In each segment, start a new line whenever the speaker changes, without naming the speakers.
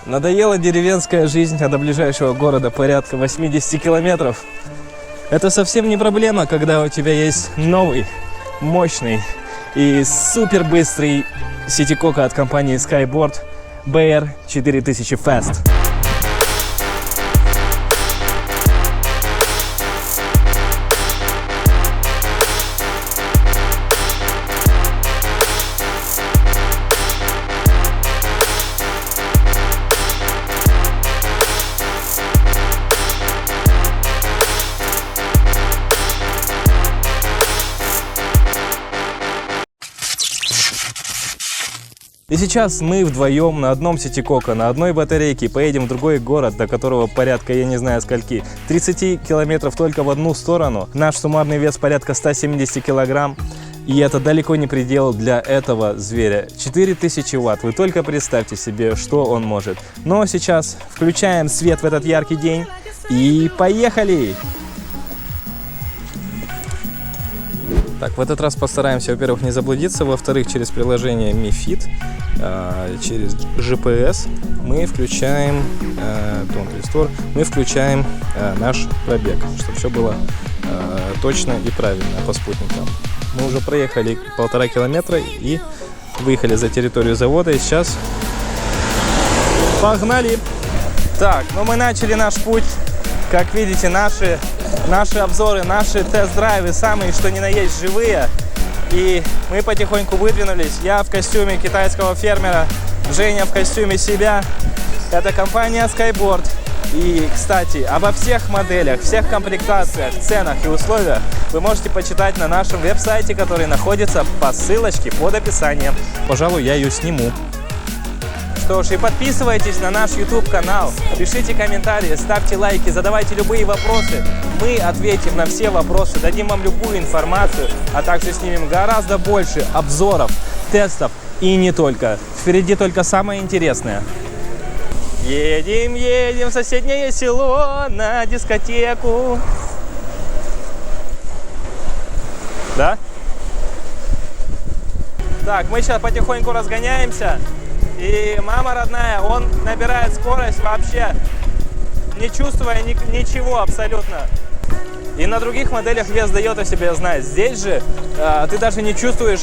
Надоела деревенская жизнь, а до ближайшего города порядка 80 километров. Это совсем не проблема, когда у тебя есть новый, мощный и супер быстрый ситикока от компании Skyboard BR4000 Fast. И сейчас мы вдвоем на одном ситикока, на одной батарейке поедем в другой город, до которого порядка, я не знаю скольки, 30 километров только в одну сторону. Наш суммарный вес порядка 170 килограмм. И это далеко не предел для этого зверя. 4000 ватт. Вы только представьте себе, что он может. Но сейчас включаем свет в этот яркий день и поехали! Так, в этот раз постараемся, во-первых, не заблудиться, во-вторых, через приложение Mi Fit, через GPS мы включаем мы включаем наш пробег, чтобы все было точно и правильно по спутникам. Мы уже проехали 1,5 километра и выехали за территорию завода, и сейчас погнали! Так, ну мы начали наш путь. Как видите, наши обзоры, наши тест-драйвы самые что ни на есть живые. И мы потихоньку выдвинулись. Я в костюме китайского фермера, Женя в костюме себя. Это компания Skyboard. И, кстати, обо всех моделях, всех комплектациях, ценах и условиях вы можете почитать на нашем веб-сайте, который находится по ссылочке под описанием. Пожалуй, я ее сниму. Что ж, и подписывайтесь на наш YouTube-канал, пишите комментарии, ставьте лайки, задавайте любые вопросы. Мы ответим на все вопросы, дадим вам любую информацию, а также снимем гораздо больше обзоров, тестов и не только. Впереди только самое интересное. Едем, едем в соседнее село на дискотеку. Да? Так, мы сейчас потихоньку разгоняемся. И мама родная, он набирает скорость вообще, не чувствуя ничего абсолютно. И на других моделях вес дает о себе знать. Здесь же ты даже не чувствуешь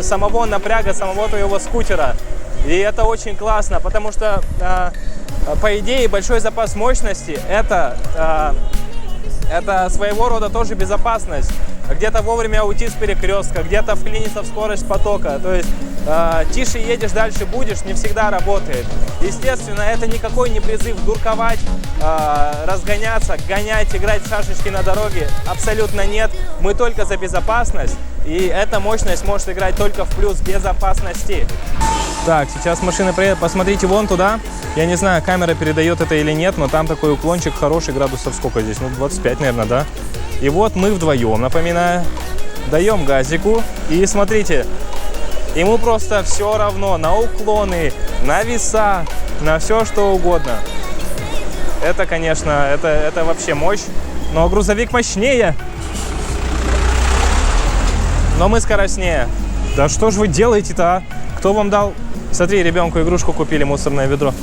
самого напряга, самого твоего скутера. И это очень классно, потому что, по идее, большой запас мощности это своего рода тоже безопасность. Где-то вовремя уйти с перекрестка, где-то вклиниться в скорость потока. То есть тише едешь, дальше будешь, не всегда работает. Естественно, это никакой не призыв дурковать, разгоняться, гонять, играть в шашечки на дороге. Абсолютно нет. Мы только за безопасность. И эта мощность может играть только в плюс безопасности. Так, сейчас машина проедет. Посмотрите вон туда. Я не знаю, камера передает это или нет, но там такой уклончик хороший, градусов сколько здесь? Ну, 25, наверное, да? И вот мы вдвоем, напоминаю, даем газику. И смотрите, ему просто все равно на уклоны, на веса, на все что угодно. Это, конечно, это вообще мощь. Но грузовик мощнее. Но мы скоростнее. Да что ж вы делаете-то, а? Кто вам дал? Смотри, ребенку игрушку купили, мусорное ведро.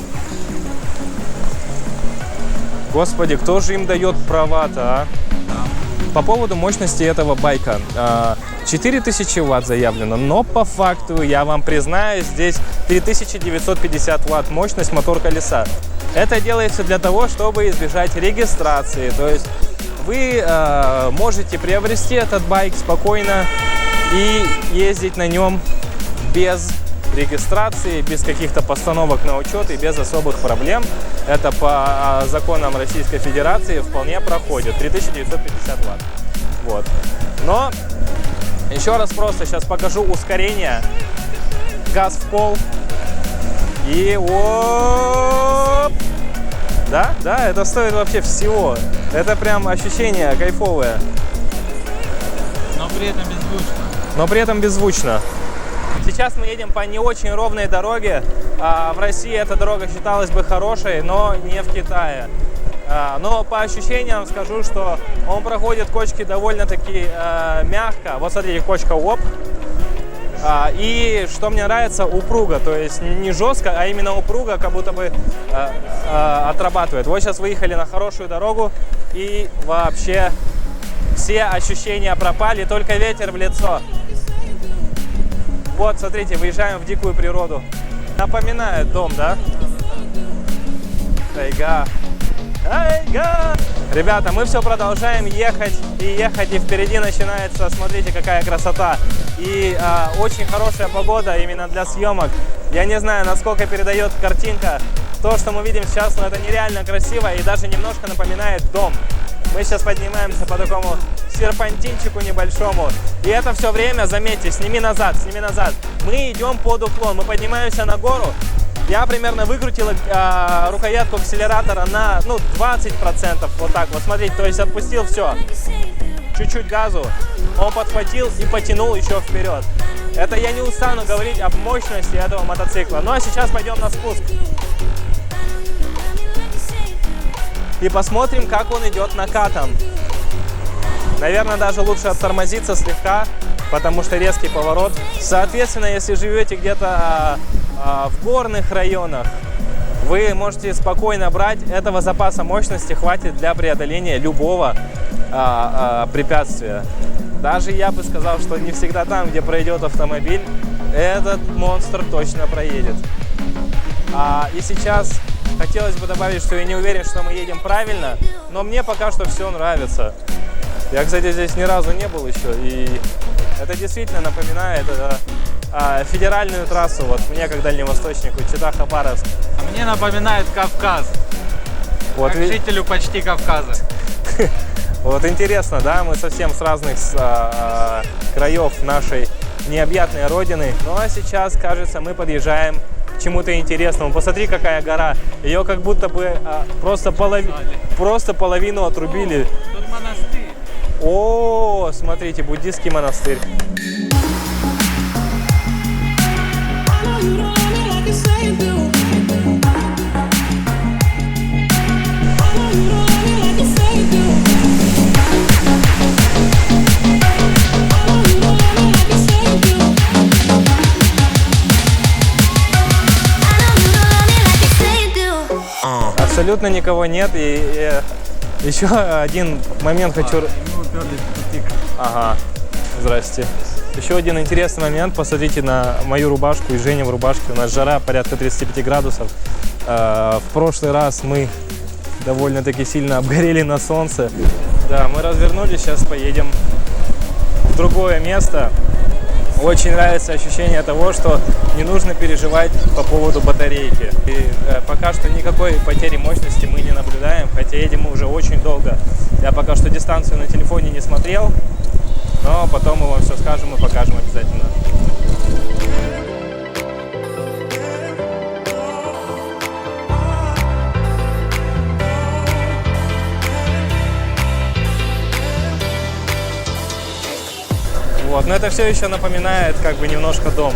Господи, кто же им дает права-то, а? По поводу мощности этого байка. 4000 ватт заявлено, но по факту, я вам признаюсь, здесь 3950 ватт мощность мотор-колеса. Это делается для того, чтобы избежать регистрации. То есть вы можете приобрести этот байк спокойно и ездить на нем без регистрации, без каких-то постановок на учет и без особых проблем. Это по законам Российской Федерации вполне проходит. 3950 ватт. Вот. Но еще раз просто сейчас покажу ускорение. Газ в пол. И оп! Да, это стоит вообще всего. Это прям ощущение кайфовое.
Но при этом беззвучно.
Но при этом беззвучно. Сейчас мы едем по не очень ровной дороге. В России эта дорога считалась бы хорошей, но не в Китае. Но по ощущениям скажу, что он проходит кочки довольно-таки мягко. Вот смотрите, кочка, оп, И что мне нравится, упруго, то есть не жестко, а именно упруго, как будто бы отрабатывает. Вот сейчас выехали на хорошую дорогу, и вообще все ощущения пропали, только ветер в лицо. Вот, смотрите, выезжаем в дикую природу. Напоминает дом, да? Тайга. Тайга! Ребята, мы все продолжаем ехать, и впереди начинается, смотрите, какая красота. И очень хорошая погода именно для съемок. Я не знаю, насколько передает картинка. То, что мы видим сейчас, но это нереально красиво и даже немножко напоминает дом. Мы сейчас поднимаемся по такому серпантинчику небольшому. И это все время, заметьте, сними назад. Мы идем под уклон, мы поднимаемся на гору. Я примерно выкрутил рукоятку акселератора на 20%, вот так вот, смотрите, то есть отпустил все, чуть-чуть газу, он подхватил и потянул еще вперед. Это я не устану говорить об мощности этого мотоцикла. Ну а сейчас пойдем на спуск и посмотрим, как он идет накатом. Наверное, даже лучше оттормозиться слегка, потому что резкий поворот. Соответственно, если живете где-то в горных районах, вы можете спокойно брать. Этого запаса мощности хватит для преодоления любого препятствия. Даже я бы сказал, что не всегда там, где пройдет автомобиль, этот монстр точно проедет. И сейчас хотелось бы добавить, что я не уверен, что мы едем правильно, но мне пока что все нравится. Я, кстати, здесь ни разу не был еще, и это действительно напоминает федеральную трассу, вот мне как дальневосточнику, Чита-Хабаровск.
А мне напоминает Кавказ.
Вот
как жителю почти Кавказа.
Вот интересно, да, мы совсем с разных краев нашей необъятной родины. Ну а сейчас, кажется, мы подъезжаем к чему-то интересному. Посмотри, какая гора. Ее как будто бы просто половину отрубили.
Тут монастырь.
О, смотрите, буддийский монастырь. Абсолютно никого нет, и еще один момент хочу...
Мы уперлись в тупик.
Ага, здрасте. Еще один интересный момент, посмотрите на мою рубашку и Женя в рубашке, у нас жара порядка 35 градусов. В прошлый раз мы довольно-таки сильно обгорели на солнце. Да, мы развернулись, сейчас поедем в другое место. Очень нравится ощущение того, что не нужно переживать по поводу батарейки. И пока что никакой потери мощности мы не наблюдаем, хотя едем мы уже очень долго. Я пока что дистанцию на телефоне не смотрел, но потом мы вам все скажем и покажем обязательно. Вот, но это все еще напоминает как бы немножко дом.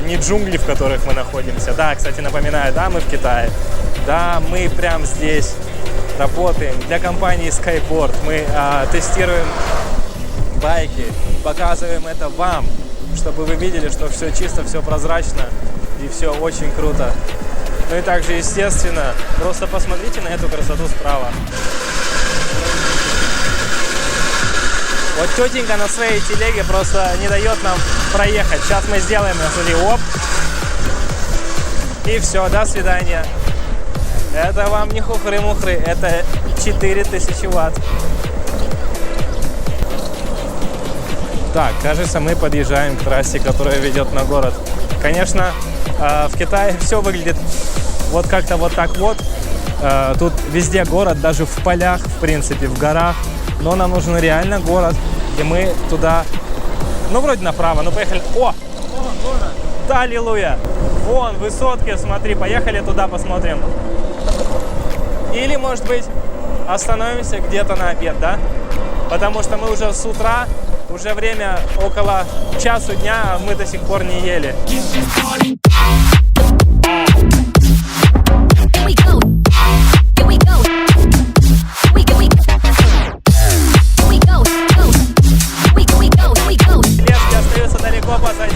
Не джунгли, в которых мы находимся. Да, кстати, напоминает, да, мы в Китае. Да, мы прямо здесь работаем для компании Skyboard. Мы тестируем байки, показываем это вам, чтобы вы видели, что все чисто, все прозрачно и все очень круто. Ну и также, естественно, просто посмотрите на эту красоту справа. Вот тетенька на своей телеге просто не дает нам проехать. Сейчас мы сделаем, смотри, оп. И все, до свидания. Это вам не хухры-мухры, это 4000 ватт. Так, кажется, мы подъезжаем к трассе, которая ведет на город. Конечно, в Китае все выглядит вот как-то вот так вот. Тут везде город, даже в полях, в принципе, в горах. Но нам нужен реально город, и мы туда, ну, вроде направо, ну, поехали. О!
город.
Да, аллилуйя! Вон, высотки, смотри, поехали туда посмотрим. Или, может быть, остановимся где-то на обед, да? Потому что мы уже с утра, уже время около часу дня, а мы до сих пор не ели. Лески остаются далеко позади.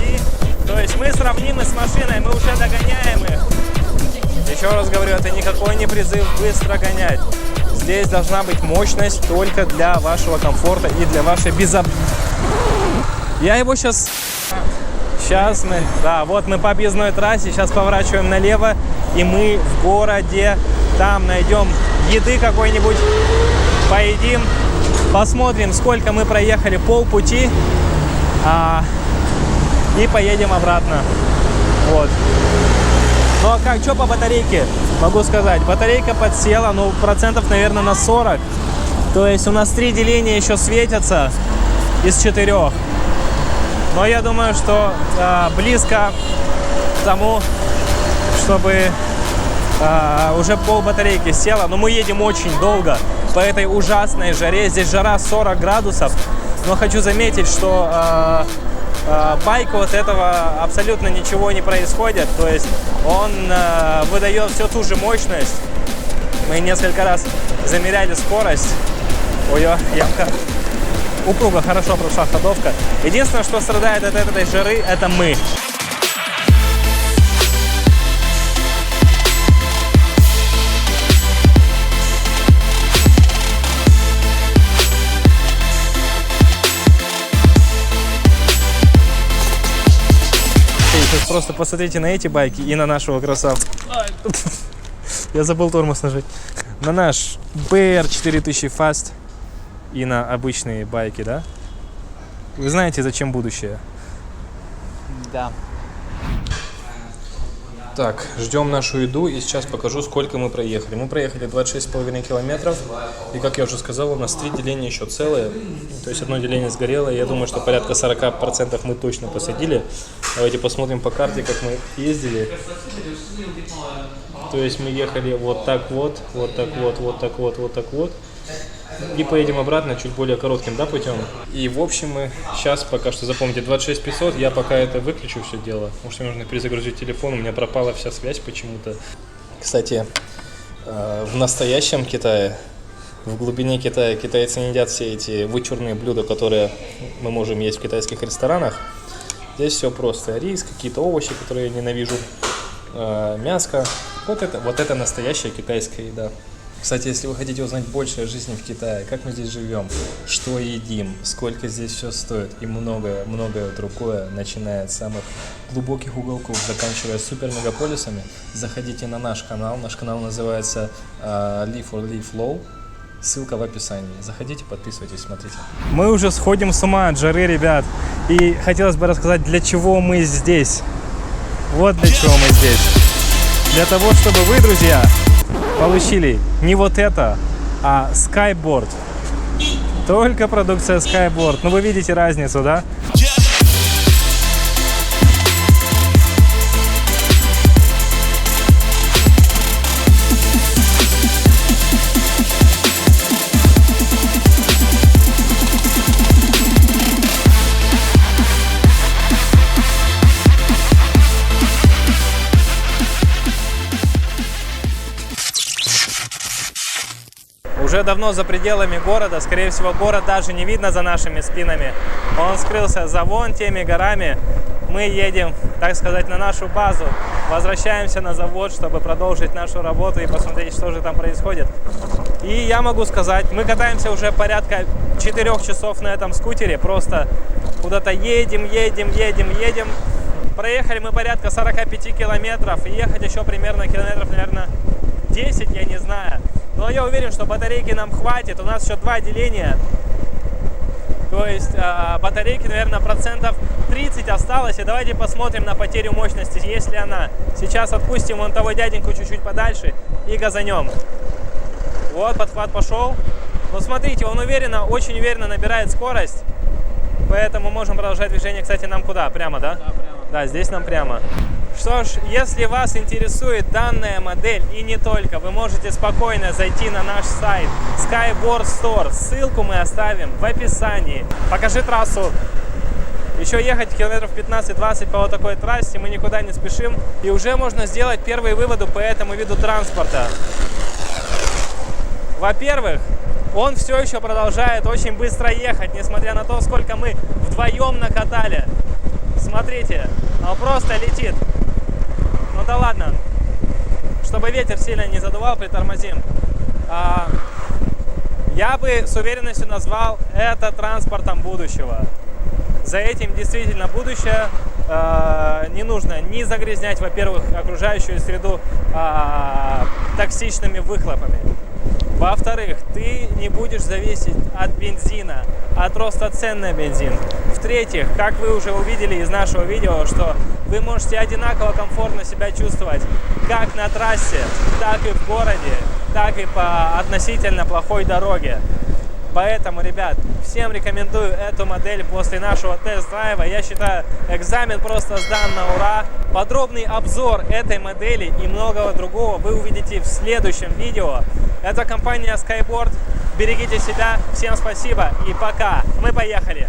говорю, это никакой не призыв быстро гонять. Здесь должна быть мощность только для вашего комфорта и для вашей безопасности. Я его сейчас... Сейчас мы... Да, вот мы по объездной трассе, сейчас поворачиваем налево, и мы в городе. Там найдем еды какой-нибудь, поедим, посмотрим, сколько мы проехали полпути, и поедем обратно. Вот. Ну а как, что по батарейке? Могу сказать, батарейка подсела, ну, процентов, наверное, на 40. То есть у нас 3 деления еще светятся из 4. Но я думаю, что близко к тому, чтобы уже пол батарейки села. Но мы едем очень долго по этой ужасной жаре. Здесь жара 40 градусов. Но хочу заметить, что байку от этого абсолютно ничего не происходит. То есть он выдает всю ту же мощность. Мы несколько раз замеряли скорость. Ой, ямка. Упруго, хорошо прошла ходовка. Единственное, что страдает от этой жары, это мы. Сейчас просто посмотрите на эти байки и на нашего красавца. Я забыл тормоз нажать. На наш BR4000 Fast и на обычные байки, да? Вы знаете, зачем будущее?
Да.
Так, ждем нашу еду и сейчас покажу, сколько мы проехали. Мы проехали 26,5 километров. И, как я уже сказал, у нас 3 деления еще целые. То есть одно деление сгорело. Я думаю, что порядка 40% мы точно посадили. Давайте посмотрим по карте, как мы ездили. То есть мы ехали вот так вот, вот так вот, вот так вот, вот так вот. И поедем обратно чуть более коротким, да, путем. И в общем мы сейчас пока что, запомните, 26500, я пока это выключу все дело, потому что мне нужно перезагрузить телефон, у меня пропала вся связь почему-то. Кстати, в настоящем Китае, в глубине Китая, китайцы не едят все эти вычурные блюда, которые мы можем есть в китайских ресторанах. Здесь все просто: рис, какие-то овощи, которые я ненавижу, мяско. Вот это настоящая китайская еда. Кстати, если вы хотите узнать больше о жизни в Китае, как мы здесь живем, что едим, сколько здесь все стоит и многое другое, начиная от самых глубоких уголков, заканчивая супермегаполисами, заходите на наш канал. Наш канал называется Live or Live Low. Ссылка в описании. Заходите, подписывайтесь, смотрите. Мы уже сходим с ума от жары, ребят. И хотелось бы рассказать, для чего мы здесь. Вот для чего мы здесь. Для того, чтобы вы, друзья, получили не вот это, а Skyboard. Только продукция Skyboard. Ну вы видите разницу, да? Уже давно за пределами города, скорее всего, город даже не видно за нашими спинами. Он скрылся за вон теми горами. Мы едем, так сказать, на нашу базу. Возвращаемся на завод, чтобы продолжить нашу работу и посмотреть, что же там происходит. И я могу сказать, мы катаемся уже порядка 4 часов на этом скутере. Просто куда-то едем. Проехали мы порядка 45 километров. И ехать еще примерно километров, наверное, 10, я не знаю. Но я уверен, что батарейки нам хватит. У нас еще 2 деления. То есть батарейки, наверное, процентов 30 осталось. И давайте посмотрим на потерю мощности, есть ли она. Сейчас отпустим вон того дяденьку чуть-чуть подальше и газанем. Вот, подхват пошел. Но смотрите, он уверенно, очень уверенно набирает скорость. Поэтому можем продолжать движение. Кстати, нам куда? Прямо, да?
Да, прямо.
Да, здесь нам прямо. Что ж, если вас интересует данная модель и не только, вы можете спокойно зайти на наш сайт Skyboard Store. Ссылку мы оставим в описании. Покажи трассу. Еще ехать километров 15-20 по вот такой трассе, мы никуда не спешим. И уже можно сделать первые выводы по этому виду транспорта. Во-первых, он все еще продолжает очень быстро ехать, несмотря на то, сколько мы вдвоем накатали. Смотрите, он просто летит. Ну да ладно. чтобы ветер сильно не задувал, притормозим. Я бы с уверенностью назвал это транспортом будущего. За этим действительно будущее. Не нужно ни загрязнять, во-первых, окружающую среду токсичными выхлопами. Во-вторых, ты не будешь зависеть от бензина, от роста цен на бензин. В-третьих, как вы уже увидели из нашего видео, что вы можете одинаково комфортно себя чувствовать как на трассе, так и в городе, так и по относительно плохой дороге. Поэтому, ребят, всем рекомендую эту модель после нашего тест-драйва. Я считаю, экзамен просто сдан на ура. Подробный обзор этой модели и многого другого вы увидите в следующем видео. Это компания Skyboard. Берегите себя. Всем спасибо и пока. Мы поехали.